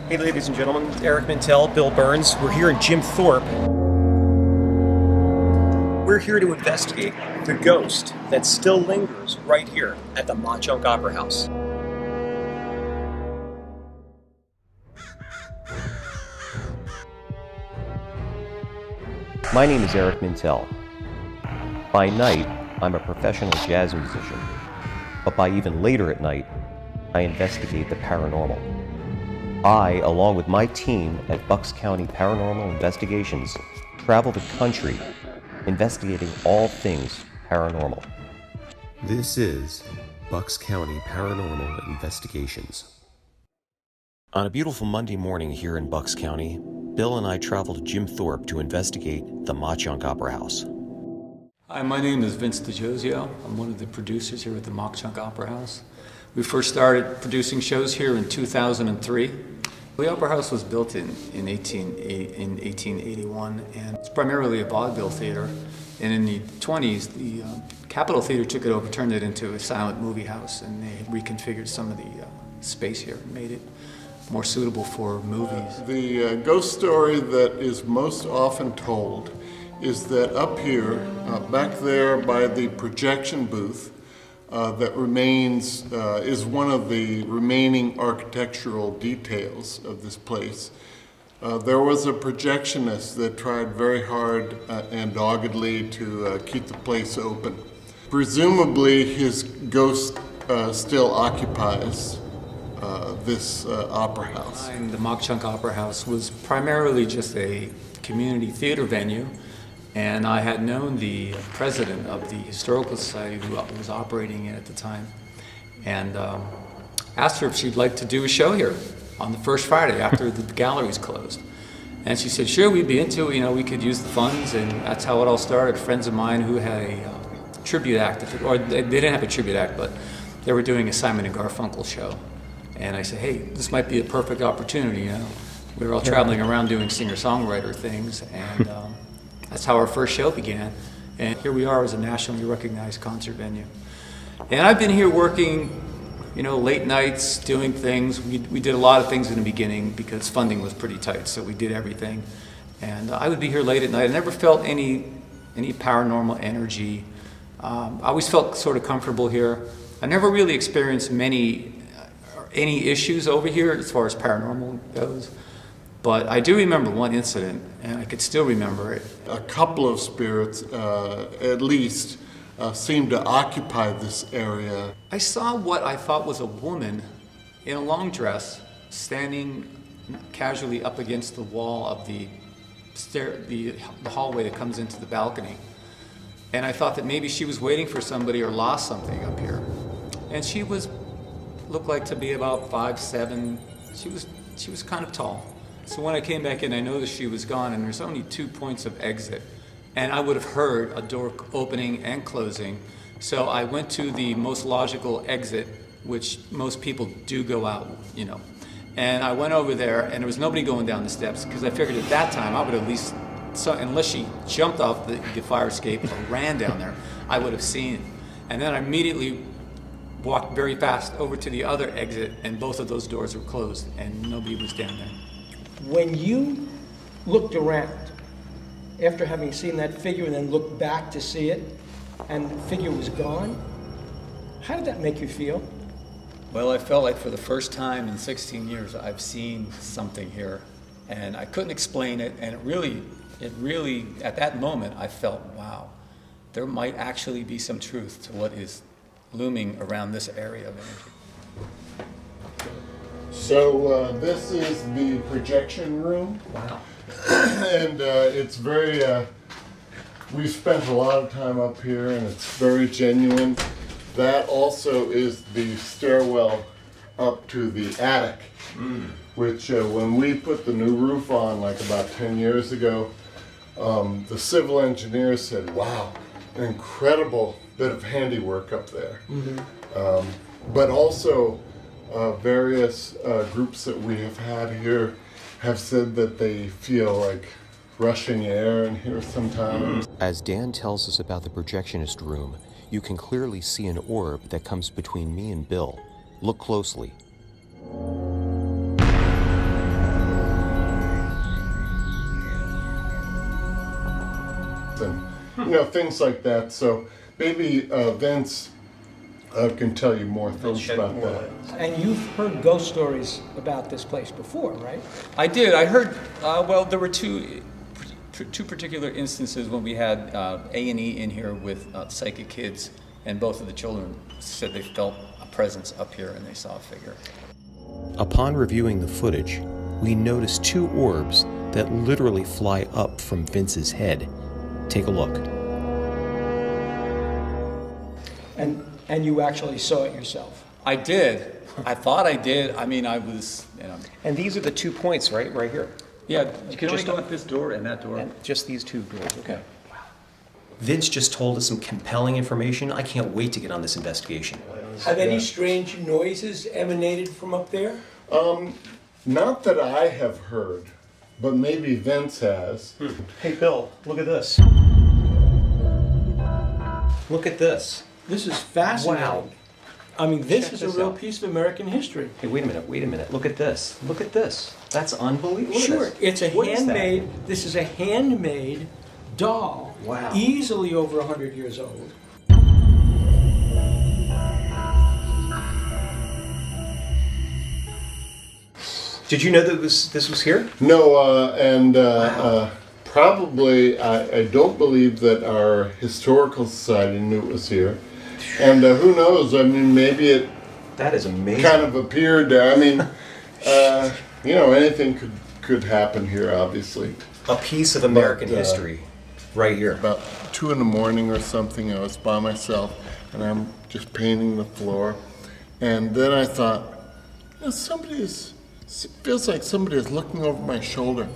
Hey ladies and gentlemen, Eric Mintel, Bill Burns. We're here in Jim Thorpe. We're here to investigate the ghost that still lingers right here at the Mauch Opera House. My name is Eric Mintel. By night, I'm a professional jazz musician, but by even later at night, I investigate the paranormal. I, along with my team at Bucks County Paranormal Investigations, travel the country investigating all things paranormal. This is Bucks County Paranormal Investigations. On a beautiful Monday morning here in Bucks County, Bill and I travel to Jim Thorpe to investigate the Mauch Opera House. Hi, my name is Vince DiGiosio. I'm one of the producers here at the Mauch Opera House. We first started producing shows here in 2003. The Opera House was built in 1881, and it's primarily a vaudeville theater. And in the 20s, the Capitol Theater took it over, turned it into a silent movie house, and they reconfigured some of the space here and made it more suitable for movies. The ghost story that is most often told is that up here, back there by the projection booth, that remains, is one of the remaining architectural details of this place. There was a projectionist that tried very hard and doggedly to keep the place open. Presumably his ghost still occupies this opera house. The Mauch Opera House was primarily just a community theater venue, and I had known the president of the Historical Society who was operating it at the time, and asked her if she'd like to do a show here on the first Friday after the galleries closed. And she said, sure, we'd be into it, we could use the funds, and that's how it all started. Friends of mine who had a tribute act, or they didn't have a tribute act, but they were doing a Simon and Garfunkel show. And I said, hey, this might be a perfect opportunity, We were all traveling around doing singer-songwriter things, and that's how our first show began. And here we are as a nationally recognized concert venue. And I've been here working, late nights, doing things. We did a lot of things in the beginning because funding was pretty tight, so we did everything. And I would be here late at night. I never felt any paranormal energy. I always felt sort of comfortable here. I never really experienced any issues over here as far as paranormal goes. But I do remember one incident, and I could still remember it. A couple of spirits, at least, seemed to occupy this area. I saw what I thought was a woman in a long dress standing casually up against the wall of the hallway that comes into the balcony. And I thought that maybe she was waiting for somebody or lost something up here. And she looked like to be about 5'7". She was kind of tall. So when I came back in, I noticed she was gone, and there's only 2 points of exit. And I would have heard a door opening and closing. So I went to the most logical exit, which most people do go out, And I went over there, and there was nobody going down the steps, because I figured at that time I would at least, unless she jumped off the fire escape or ran down there, I would have seen it. And then I immediately walked very fast over to the other exit, and both of those doors were closed, and nobody was down there. When you looked around, after having seen that figure and then looked back to see it, and the figure was gone, how did that make you feel? Well, I felt like for the first time in 16 years, I've seen something here, and I couldn't explain it, and it really, at that moment, I felt, wow, there might actually be some truth to what is looming around this area of energy. So this is the projection room. Wow. And it's very, we've spent a lot of time up here, and it's very genuine. That also is the stairwell up to the attic, which when we put the new roof on, like about 10 years ago, the civil engineers said, wow, an incredible bit of handiwork up there. But also various groups that we have had here have said that they feel like rushing air in here sometimes. As Dan tells us about the projectionist room, you can clearly see an orb that comes between me and Bill. Look closely. things like that. So maybe Vince can tell you more things about that. And you've heard ghost stories about this place before, right? I did. I heard. Well, there were two particular instances when we had A&E in here with psychic kids, and both of the children said they felt a presence up here and they saw a figure. Upon reviewing the footage, we noticed two orbs that literally fly up from Vince's head. Take a look. And you actually saw it yourself. I did. I thought I did. I mean, I was, And these are the 2 points, right here. Yeah, you can only go at this door and that door. And just these 2 doors. Okay. Vince just told us some compelling information. I can't wait to get on this investigation. Have any strange noises emanated from up there? Not that I have heard, but maybe Vince has. Hey, Bill, look at this. Look at this. This is fascinating. Wow. I mean, this Check is this a real out. piece of American history. Hey, wait a minute. Look at this. Look at this. That's unbelievable. Look at Sure, this. it's a What is that? handmade, this is a handmade doll. Wow. Easily over 100 years old. Did you know that this was here? No, probably I don't believe that our historical society knew it was here. And who knows? I mean, maybe it That is amazing. kind of appeared there. I mean, anything could happen here, obviously. A piece of American But, history, right here. About 2 a.m. or something, I was by myself, and I'm just painting the floor. And then I thought, it feels like somebody is looking over my shoulder.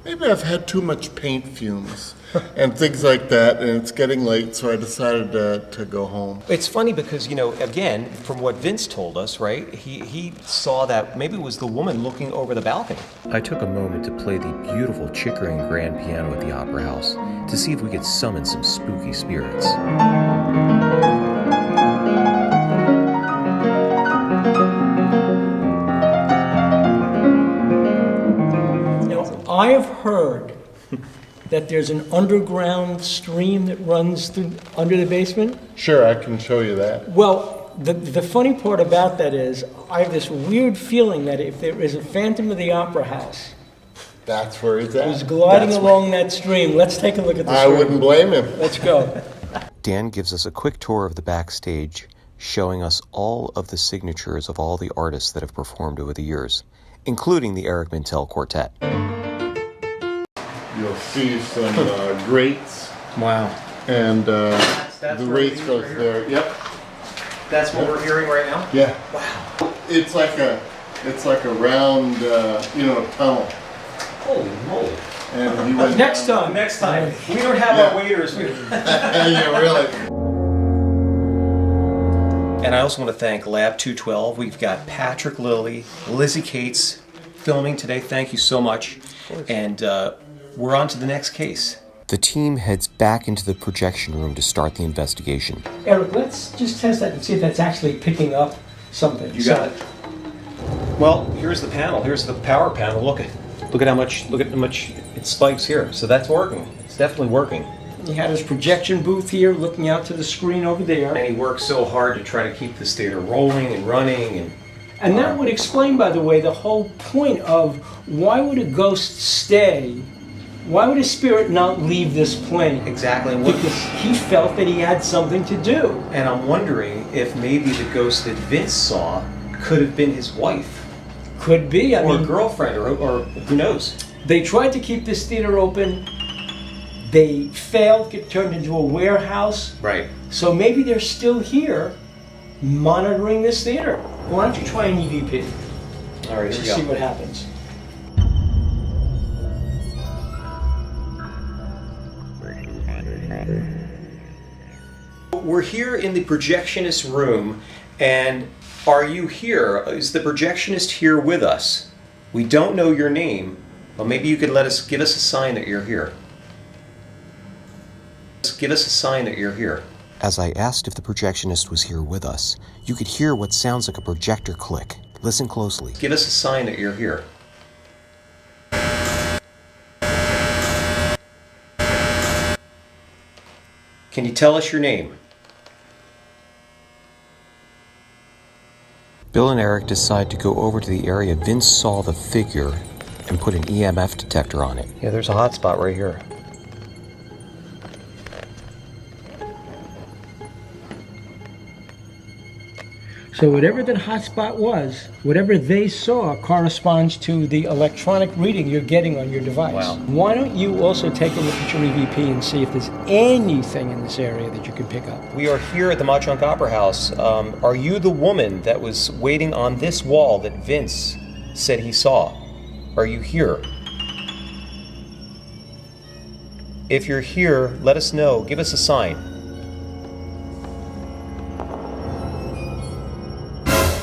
Maybe I've had too much paint fumes and things like that, and it's getting late, so I decided to go home. It's funny because, again, from what Vince told us, right, he saw that maybe it was the woman looking over the balcony. I took a moment to play the beautiful Chickering grand piano at the Opera House to see if we could summon some spooky spirits. I have heard that there's an underground stream that runs through under the basement. Sure, I can show you that. Well, the funny part about that is I have this weird feeling that if there is a Phantom of the Opera House That's where it's at. who's gliding That's along that stream, let's take a look at the I stream. wouldn't blame him. Let's go. Dan gives us a quick tour of the backstage, showing us all of the signatures of all the artists that have performed over the years, including the Eric Mintel Quartet. You'll see some grates, Wow. and That's the where rates these goes are here? there. Yep. That's what we're hearing right now? Yeah. Wow. It's like a round, tunnel. Holy moly. And he went Next down- time. Next time. We don't have Yeah. our waiters. Yeah, really. And I also want to thank Lab 212. We've got Patrick Lilly, Lizzie Cates filming today. Thank you so much. And we're on to the next case. The team heads back into the projection room to start the investigation. Eric, let's just test that and see if that's actually picking up something. You got it. Well, here's the panel. Here's the power panel. Look at how much it spikes here. So that's working. It's definitely working. He had his projection booth here looking out to the screen over there. And he worked so hard to try to keep this theater rolling and running. And that would explain, by the way, the whole point of why would a ghost stay? Why would a spirit not leave this plane? Exactly. Because he felt that he had something to do. And I'm wondering if maybe the ghost that Vince saw could have been his wife. Could be. I Or mean, girlfriend, or who knows? they tried to keep this theater open. They failed, get turned into a warehouse. Right. So maybe they're still here monitoring this theater. Why don't you try an EVP? All right, here To we see go. what happens. We're here in the projectionist room, and are you here? Is the projectionist here with us? We don't know your name, but maybe you could give us a sign that you're here. Give us a sign that you're here. As I asked if the projectionist was here with us, you could hear what sounds like a projector click. Listen closely. Give us a sign that you're here. Can you tell us your name? Bill and Eric decide to go over to the area Vince saw the figure and put an EMF detector on it. Yeah, there's a hot spot right here. So whatever that hotspot was, whatever they saw corresponds to the electronic reading you're getting on your device. Wow. Why don't you also take a look at your EVP and see if there's anything in this area that you can pick up? We are here at the Mauch Opera House. Are you the woman that was waiting on this wall that Vince said he saw? Are you here? If you're here, let us know. Give us a sign.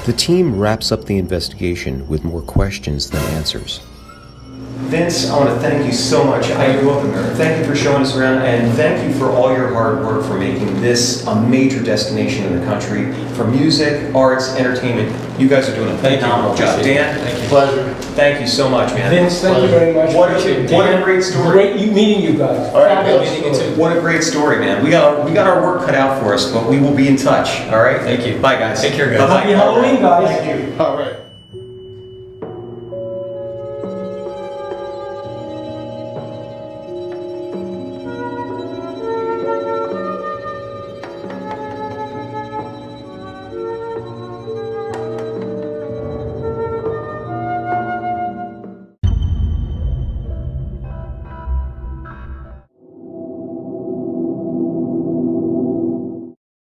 The team wraps up the investigation with more questions than answers. Vince, I want to thank you so much. You're welcome, Eric. Thank you for showing us around, and thank you for all your hard work for making this a major destination in the country for music, arts, entertainment. You guys are doing a phenomenal job. Dan, Thank you. Pleasure. thank you so much, man. Vince, thank you very much. What a Dan, great story. Great meeting you guys. All right, Fabulous Vince. meeting you too. What a great story, man. We got our work cut out for us, but we will be in touch. All right. Thank you. Bye, guys. Take care, guys. Bye-bye. Happy Halloween, guys. Thank you. All right.